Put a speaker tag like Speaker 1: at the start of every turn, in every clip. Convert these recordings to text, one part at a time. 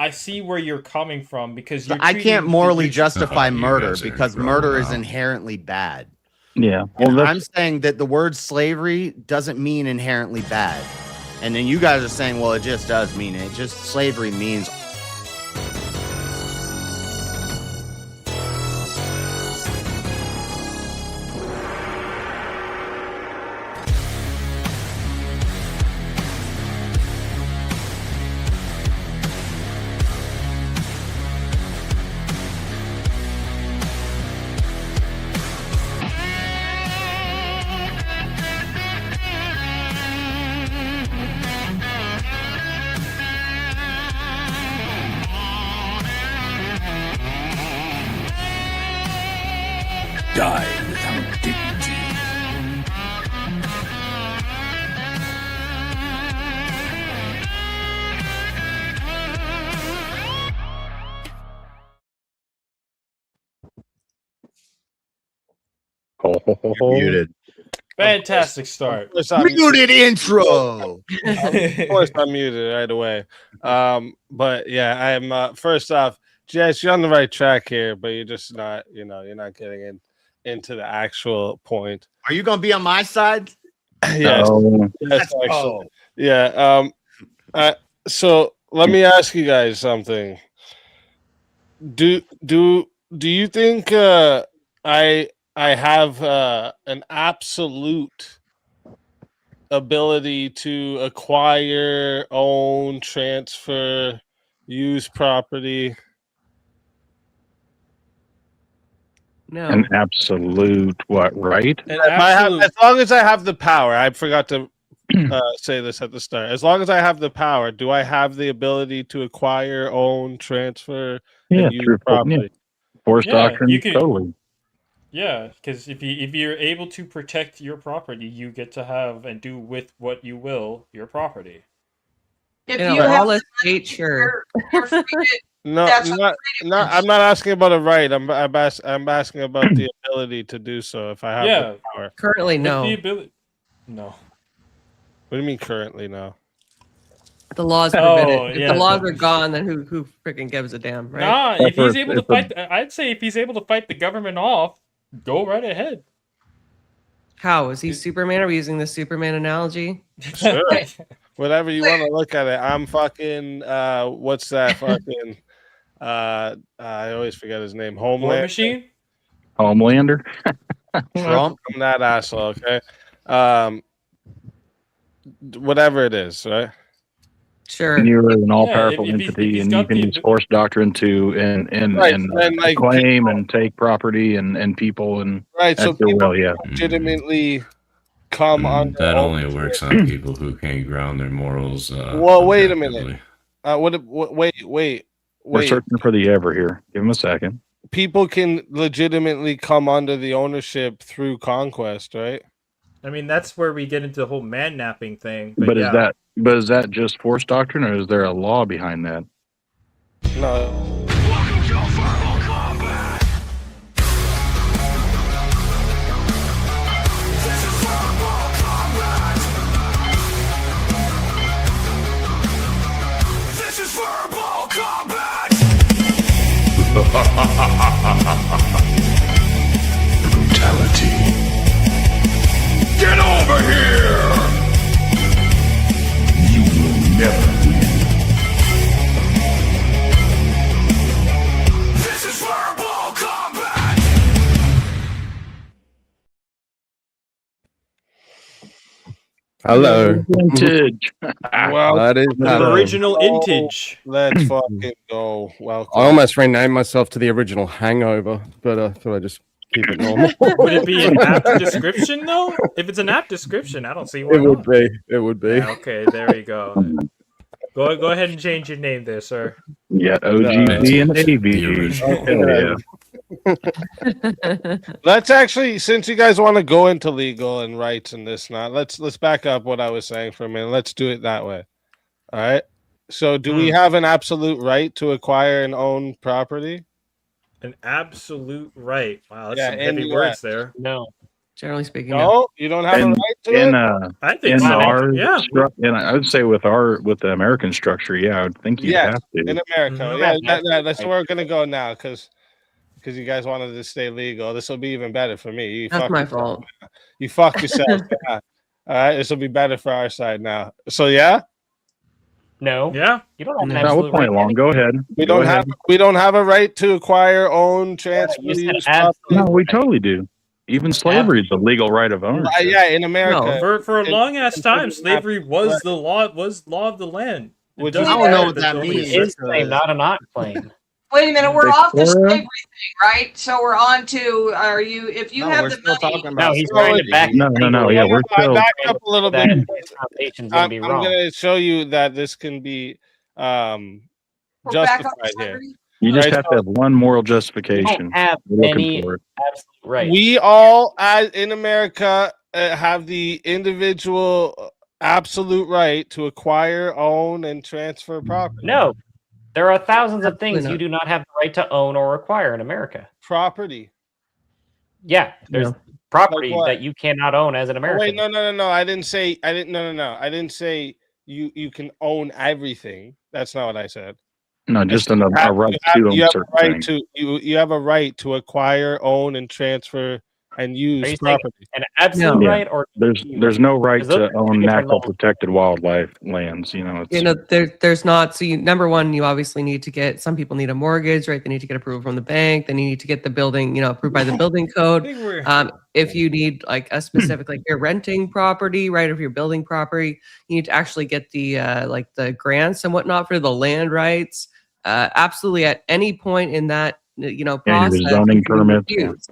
Speaker 1: I see where you're coming from because
Speaker 2: I can't morally justify murder because murder is inherently bad.
Speaker 3: Yeah.
Speaker 2: Well, I'm saying that the word slavery doesn't mean inherently bad. And then you guys are saying, well, it just does mean it. Just slavery means.
Speaker 4: Die without dignity.
Speaker 2: Muted.
Speaker 1: Fantastic start.
Speaker 2: Muted intro.
Speaker 5: Of course, I'm muted right away. But yeah, I am. First off, Jess, you're on the right track here, but you're just not. You're not getting into the actual point.
Speaker 2: Are you gonna be on my side?
Speaker 5: Yes. Yes, actually. Yeah. So let me ask you guys something. Do you think I have an absolute ability to acquire, own, transfer, use property?
Speaker 3: No. An absolute what, right?
Speaker 5: As long as I have the power. I forgot to say this at the start. As long as I have the power, do I have the ability to acquire, own, transfer, and use property?
Speaker 3: Force doctrine, totally.
Speaker 1: Yeah, because if you're able to protect your property, you get to have and do with what you will your property.
Speaker 6: If you have the state, sure.
Speaker 5: No, I'm not asking about a right. I'm asking about the ability to do so. If I have the power.
Speaker 6: Currently, no.
Speaker 1: No.
Speaker 5: What do you mean currently? No.
Speaker 6: The laws forbid it. If the laws are gone, then who freaking gives a damn, right?
Speaker 1: Nah, if he's able to fight, I'd say if he's able to fight the government off, go right ahead.
Speaker 6: How is he Superman? Are we using the Superman analogy?
Speaker 5: Sure. Whatever you want to look at it. I'm fucking. What's that fucking? I always forget his name.
Speaker 1: War Machine.
Speaker 3: Homelander.
Speaker 5: Trump. I'm that asshole. Okay. Whatever it is, right?
Speaker 6: Sure.
Speaker 3: You're an all-powerful entity, and you can use force doctrine to claim and take property and people and
Speaker 5: right. So people legitimately come on.
Speaker 4: That only works on people who can't ground their morals.
Speaker 5: Well, wait a minute. Wait.
Speaker 3: We're searching for the ever here. Give him a second.
Speaker 5: People can legitimately come under the ownership through conquest, right?
Speaker 1: I mean, that's where we get into the whole man-napping thing.
Speaker 3: But is that just force doctrine, or is there a law behind that?
Speaker 5: No.
Speaker 4: Welcome to Verbal Combat. This is Verbal Combat. This is Verbal Combat. Brutality. Get over here! You will never win. This is Verbal Combat!
Speaker 7: Hello.
Speaker 3: Vintage.
Speaker 5: Well,
Speaker 7: that is
Speaker 1: original vintage.
Speaker 5: Let's fucking go. Welcome.
Speaker 7: I almost renamed myself to the original Hangover, but I thought I'd just keep it normal.
Speaker 1: Would it be an apt description though? If it's an apt description, I don't see why
Speaker 7: It would be. It would be.
Speaker 1: Yeah, okay, there we go. Go ahead and change your name there, sir.
Speaker 3: Yeah, OGB and AB.
Speaker 5: Let's actually, since you guys want to go into legal and rights and this and that, let's back up what I was saying for a minute. Let's do it that way. All right. So, do we have an absolute right to acquire and own property?
Speaker 1: An absolute right. Wow, that's some heavy words there.
Speaker 5: No.
Speaker 6: Generally speaking,
Speaker 5: no, you don't have a right to it.
Speaker 1: I think so.
Speaker 3: I would say with the American structure, I would think you have to.
Speaker 5: In America, that's where we're gonna go now, because you guys wanted to stay legal. This will be even better for me.
Speaker 6: That's my fault.
Speaker 5: You fucked yourself. All right, this will be better for our side now. So yeah.
Speaker 8: No.
Speaker 1: Yeah.
Speaker 8: You don't have an
Speaker 3: No,
Speaker 8: absolute
Speaker 3: we'll play
Speaker 8: right.
Speaker 3: along. Go ahead.
Speaker 5: We don't have a right to acquire, own, transfer,
Speaker 8: You said
Speaker 5: use
Speaker 8: absolute
Speaker 5: property.
Speaker 3: No, we totally do. Even slavery is a legal right of ownership.
Speaker 5: Yeah, in America.
Speaker 1: No, for a long ass time, slavery was the law of the land.
Speaker 5: Would
Speaker 2: I don't know what that means.
Speaker 8: It is claim, not a not claim.
Speaker 9: Wait a minute, we're off the
Speaker 3: Victoria?
Speaker 9: slavery thing, right? So we're on to, if you have
Speaker 2: we're
Speaker 9: the
Speaker 2: still
Speaker 9: money,
Speaker 2: talking about
Speaker 8: No, he's trying to back.
Speaker 3: No. Yeah, we're
Speaker 5: I
Speaker 3: still.
Speaker 5: backed up a little bit.
Speaker 8: That foundation's gonna
Speaker 5: I'm
Speaker 8: be
Speaker 5: going
Speaker 8: wrong.
Speaker 5: to show you that this can be
Speaker 9: we're back on
Speaker 5: justified here.
Speaker 9: slavery.
Speaker 3: You just
Speaker 5: Right,
Speaker 3: have to have one moral
Speaker 8: You
Speaker 3: justification.
Speaker 8: don't have
Speaker 3: We're looking
Speaker 8: any
Speaker 3: for it.
Speaker 8: absolute right.
Speaker 5: We all, as in America, have the individual absolute right to acquire, own, and transfer property.
Speaker 8: No, there are thousands of things
Speaker 6: Absolutely
Speaker 8: you do not have the right to own or acquire in America.
Speaker 5: Property.
Speaker 8: Yeah, there's
Speaker 6: No.
Speaker 8: property
Speaker 5: Like what?
Speaker 8: that you cannot own as an
Speaker 5: Oh,
Speaker 8: American.
Speaker 5: wait, no. I didn't say. I didn't say you can own everything. That's not what I said.
Speaker 3: No, just a
Speaker 5: You have-
Speaker 3: right
Speaker 5: you have-
Speaker 3: to own
Speaker 5: you have a
Speaker 3: certain
Speaker 5: right
Speaker 3: things.
Speaker 5: to you have a right to acquire, own, and transfer and
Speaker 8: Are
Speaker 5: use
Speaker 8: you saying
Speaker 5: property.
Speaker 8: an absolute
Speaker 3: No.
Speaker 8: right, or
Speaker 3: There's no right
Speaker 8: Because those
Speaker 3: to
Speaker 8: are
Speaker 3: own
Speaker 8: different
Speaker 3: natural
Speaker 8: levels.
Speaker 3: protected wildlife lands.
Speaker 6: there's not. So number one, you obviously need to get. Some people need a mortgage, right? They need to get approval from the bank. They need to get the building, approved by the building
Speaker 1: I
Speaker 6: code.
Speaker 1: think we're
Speaker 6: If you need like a specific, like you're renting property, right? If you're building property, you need to actually get the like the grants and whatnot for the land rights. Absolutely, at any point in that process,
Speaker 3: zoning
Speaker 6: you can
Speaker 3: permits.
Speaker 6: refuse.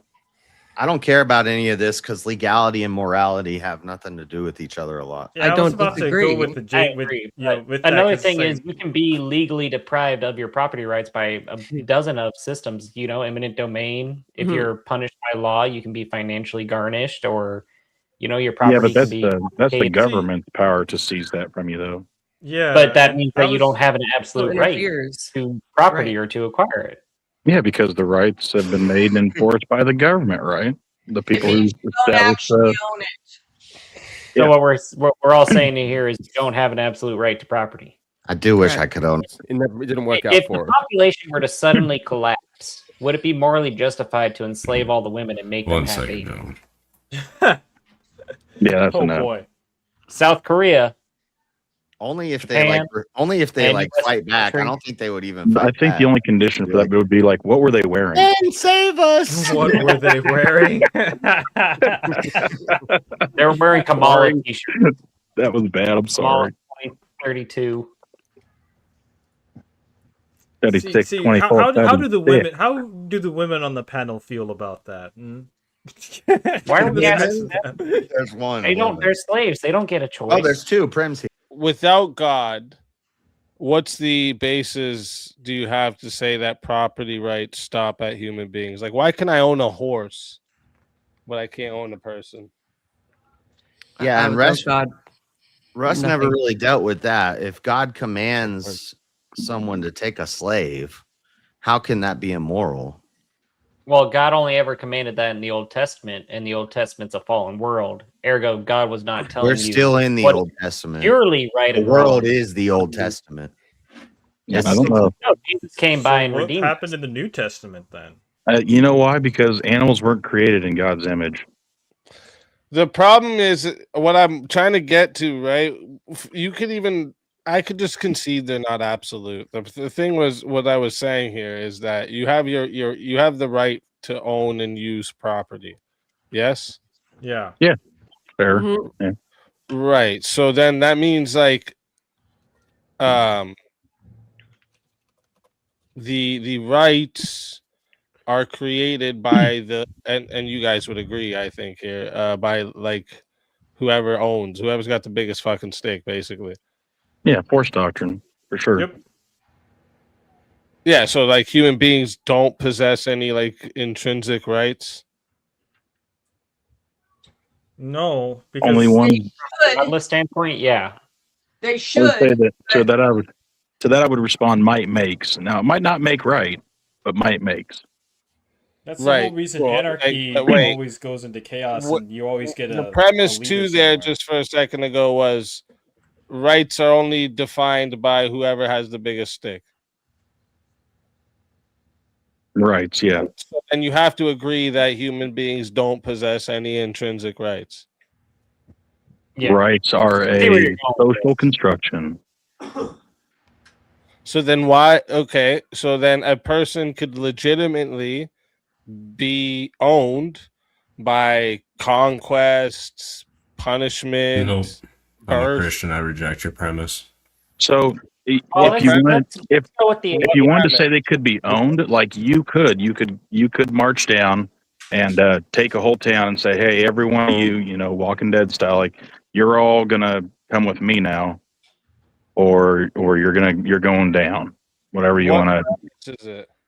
Speaker 2: I don't care about any of this because legality and morality have nothing to do with each other a lot.
Speaker 1: Yeah,
Speaker 6: I
Speaker 1: was
Speaker 6: don't
Speaker 1: about
Speaker 6: disagree.
Speaker 1: to go with the
Speaker 8: I
Speaker 1: with,
Speaker 8: agree,
Speaker 1: with that,
Speaker 8: another
Speaker 1: 'cause
Speaker 8: thing
Speaker 1: it's
Speaker 8: is you can be legally deprived of your property rights by a dozen of systems. Eminent domain. If
Speaker 6: Mhm.
Speaker 8: you're punished by law, you can be financially garnished, or your
Speaker 3: Yeah,
Speaker 8: property
Speaker 3: but that's
Speaker 8: can be.
Speaker 3: that's the
Speaker 8: paid.
Speaker 3: government's power to seize that from you, though.
Speaker 1: yeah,
Speaker 8: But that
Speaker 1: and
Speaker 8: means
Speaker 1: I
Speaker 8: that you
Speaker 1: was-
Speaker 8: don't have an
Speaker 6: So
Speaker 8: absolute
Speaker 6: it
Speaker 8: right
Speaker 6: interferes.
Speaker 8: to property
Speaker 6: Right.
Speaker 8: or to acquire it.
Speaker 3: Yeah, because the rights have been made and enforced by the government, right? The people who
Speaker 9: means you don't
Speaker 3: established
Speaker 9: actually own it.
Speaker 8: So
Speaker 3: Yeah.
Speaker 8: what we're all saying here is you don't have an absolute right to property.
Speaker 2: I do wish I
Speaker 6: Correct.
Speaker 2: could own.
Speaker 7: It didn't work out
Speaker 8: If the
Speaker 7: for her.
Speaker 8: population were to suddenly collapse, would it be morally justified to enslave all the women and make them
Speaker 4: One
Speaker 8: have
Speaker 4: second,
Speaker 8: babies?
Speaker 4: no.
Speaker 3: Yeah, that's
Speaker 1: Oh
Speaker 3: enough.
Speaker 1: boy.
Speaker 8: South Korea,
Speaker 2: Only if they
Speaker 8: Japan,
Speaker 2: like
Speaker 8: and US
Speaker 2: fight back. I
Speaker 8: country.
Speaker 2: don't think they would even.
Speaker 3: I
Speaker 2: Fight
Speaker 3: think
Speaker 2: back.
Speaker 3: the only condition for that would be like, what were they wearing?
Speaker 2: And save us.
Speaker 1: What were they wearing?
Speaker 8: they were wearing Kamala t-shirts.
Speaker 3: That was bad. I'm
Speaker 8: Kamala
Speaker 3: sorry.
Speaker 8: 2032.
Speaker 3: 36,
Speaker 1: See,
Speaker 3: 24,
Speaker 1: how do the
Speaker 3: 76.
Speaker 1: women on the panel feel about that? Hmm?
Speaker 8: Why are we
Speaker 1: They
Speaker 8: asking
Speaker 1: mentioned
Speaker 2: There's one.
Speaker 8: They don't.
Speaker 2: woman.
Speaker 8: They're slaves. They don't get a choice.
Speaker 2: Oh, there's two. Prim's here.
Speaker 5: Without God, what's the basis do you have to say that property rights stop at human beings? Like, why can I own a horse, but I can't own a person?
Speaker 2: Yeah, and
Speaker 6: without God,
Speaker 2: Russ
Speaker 6: Nothing.
Speaker 2: never really dealt with that. If God commands someone to take a slave, how can that be immoral?
Speaker 8: Well, God only ever commanded that in the Old Testament, and the Old Testament's a fallen world. Ergo, God was not telling
Speaker 2: We're
Speaker 8: you
Speaker 2: still in the
Speaker 8: what
Speaker 2: Old Testament.
Speaker 8: purely right
Speaker 2: The
Speaker 8: and
Speaker 2: world
Speaker 8: wrong.
Speaker 2: is the Old Testament.
Speaker 3: I don't know.
Speaker 8: No, Jesus came by and
Speaker 1: what
Speaker 8: redeemed.
Speaker 1: happened in the New Testament then?
Speaker 3: You know why? Because animals weren't created in God's image.
Speaker 5: The problem is what I'm trying to get to, right? You could even, I could just concede they're not absolute. The thing was, what I was saying here is that you have you have the right to own and use property. Yes.
Speaker 1: Yeah.
Speaker 3: Fair.
Speaker 6: Mhm.
Speaker 5: Right. So then that means like, the rights are created by the and you guys would agree, I think here, by like whoever's got the biggest fucking stake, basically.
Speaker 3: Yeah, force doctrine for sure.
Speaker 1: Yep.
Speaker 5: Yeah. So like human beings don't possess any like intrinsic rights.
Speaker 1: No, because
Speaker 3: Only one.
Speaker 9: Should.
Speaker 8: Godless standpoint, yeah.
Speaker 9: They
Speaker 3: I would
Speaker 9: should.
Speaker 3: say that. To that I would respond. Might makes. Now it might not make right, but might makes.
Speaker 1: That's the whole reason anarchy always goes into chaos, and you always get
Speaker 5: the premise too there just for a second ago was rights are only defined by whoever has the biggest stick.
Speaker 3: Rights, yeah.
Speaker 5: So, and you have to agree that human beings don't possess any intrinsic rights.
Speaker 3: Yeah. Rights are a social construction.
Speaker 5: So then why? Okay, so then a person could legitimately be owned by conquests, punishment.
Speaker 4: Nope. I'm a Christian. I reject your premise.
Speaker 3: So if you wanted to say they could be owned, like you could march down and take a whole town and say, hey, every one of you, Walking Dead style, like you're all gonna come with me now, or you're going down, whatever you want to.
Speaker 5: Is it?